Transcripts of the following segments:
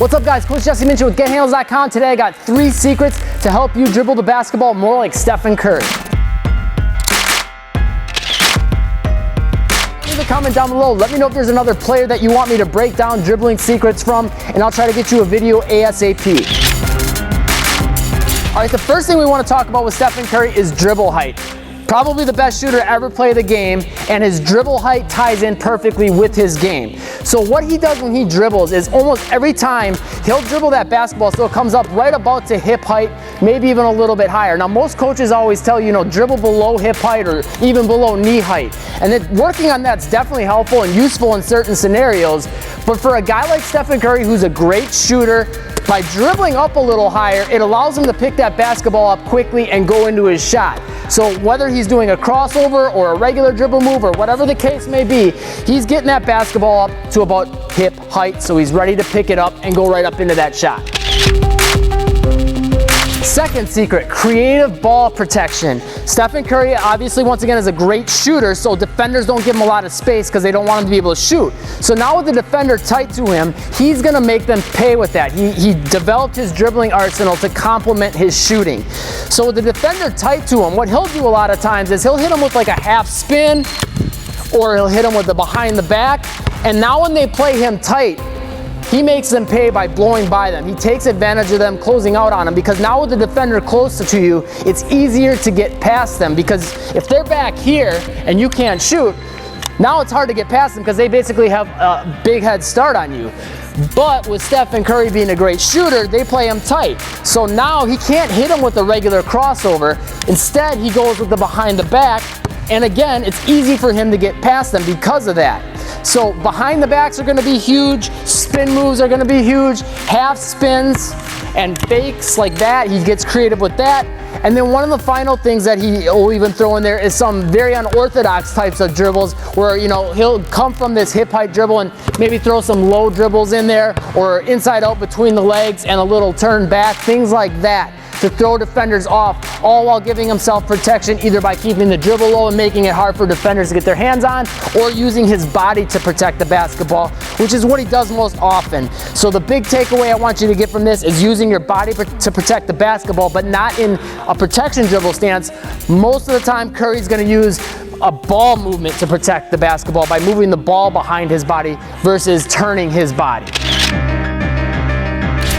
What's up guys, Coach Jesse Muench with GetHandles.com. Today I got 3 secrets to help you dribble the basketball more like Stephen Curry. Leave a comment down below. Let me know if there's another player that you want me to break down dribbling secrets from, and I'll try to get you a video ASAP. All right, the first thing we want to talk about with Stephen Curry is dribble height. Probably the best shooter to ever play the game, and his dribble height ties in perfectly with his game. So what he does when he dribbles is almost every time he'll dribble that basketball so it comes up right about to hip height, maybe even a little bit higher. Now most coaches always tell you, dribble below hip height or even below knee height. And then working on that's definitely helpful and useful in certain scenarios. But for a guy like Stephen Curry, who's a great shooter, by dribbling up a little higher, it allows him to pick that basketball up quickly and go into his shot. So whether he's doing a crossover or a regular dribble move or whatever the case may be, he's getting that basketball up to about hip height, so he's ready to pick it up and go right up into that shot. Second secret, creative ball protection. Stephen Curry, obviously, once again, is a great shooter, so defenders don't give him a lot of space because they don't want him to be able to shoot. So now with the defender tight to him, he's going to make them pay with that. He developed his dribbling arsenal to complement his shooting. So with the defender tight to him, what he'll do a lot of times is he'll hit him with like a half spin, or he'll hit him with the behind the back. And now when they play him tight, he makes them pay by blowing by them. He takes advantage of them closing out on them, because now with the defender closer to you, it's easier to get past them, because if they're back here and you can't shoot, now it's hard to get past them because they basically have a big head start on you. But with Stephen Curry being a great shooter, they play him tight. So now he can't hit him with a regular crossover. Instead, he goes with the behind the back. And again, it's easy for him to get past them because of that. So behind the backs are going to be huge, spin moves are going to be huge, half spins and fakes like that. He gets creative with that. And then one of the final things that he'll even throw in there is some very unorthodox types of dribbles where, he'll come from this hip height dribble and maybe throw some low dribbles in there, or inside out between the legs and a little turn back, things like that, to throw defenders off, all while giving himself protection, either by keeping the dribble low and making it hard for defenders to get their hands on, or using his body to protect the basketball, which is what he does most often. So the big takeaway I want you to get from this is using your body to protect the basketball, but not in a protection dribble stance. Most of the time, Curry's going to use a ball movement to protect the basketball by moving the ball behind his body versus turning his body.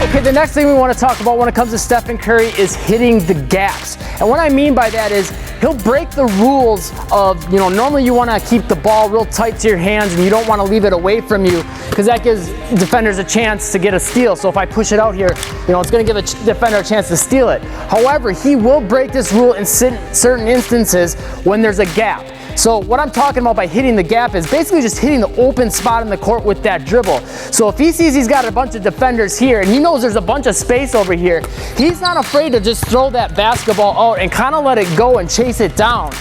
Okay, the next thing we want to talk about when it comes to Stephen Curry is hitting the gaps. And what I mean by that is he'll break the rules of, normally you want to keep the ball real tight to your hands and you don't want to leave it away from you, because that gives defenders a chance to get a steal. So if I push it out here, it's going to give a defender a chance to steal it. However, he will break this rule in certain instances when there's a gap. So what I'm talking about by hitting the gap is basically just hitting the open spot in the court with that dribble. So if he sees he's got a bunch of defenders here and he knows there's a bunch of space over here, he's not afraid to just throw that basketball out and kind of let it go and chase it down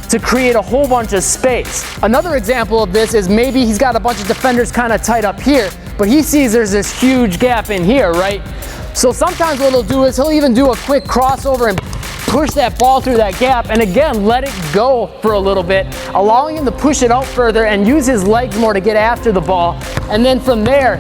to create a whole bunch of space. Another example of this is maybe he's got a bunch of defenders kind of tight up here, but he sees there's this huge gap in here, right? So sometimes what he'll do is he'll even do a quick crossover and push that ball through that gap, and again, let it go for a little bit, allowing him to push it out further and use his legs more to get after the ball, and then from there,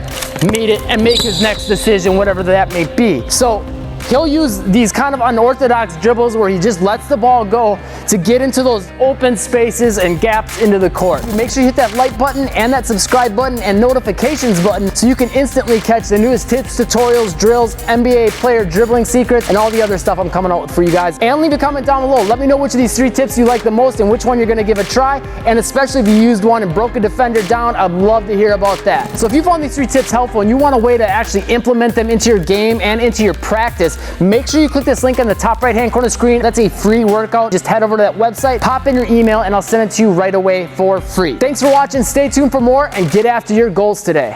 meet it and make his next decision, whatever that may be. So he'll use these kind of unorthodox dribbles where he just lets the ball go to get into those open spaces and gaps into the court. Make sure you hit that like button and that subscribe button and notifications button so you can instantly catch the newest tips, tutorials, drills, NBA player dribbling secrets, and all the other stuff I'm coming out with for you guys. And leave a comment down below. Let me know which of these 3 tips you like the most and which one you're going to give a try. And especially if you used one and broke a defender down, I'd love to hear about that. So if you found these 3 tips helpful and you want a way to actually implement them into your game and into your practice, make sure you click this link on the top right hand corner screen. That's a free workout. Just head over to that website, pop in your email, and I'll send it to you right away for free. Thanks for watching. Stay tuned for more and get after your goals today.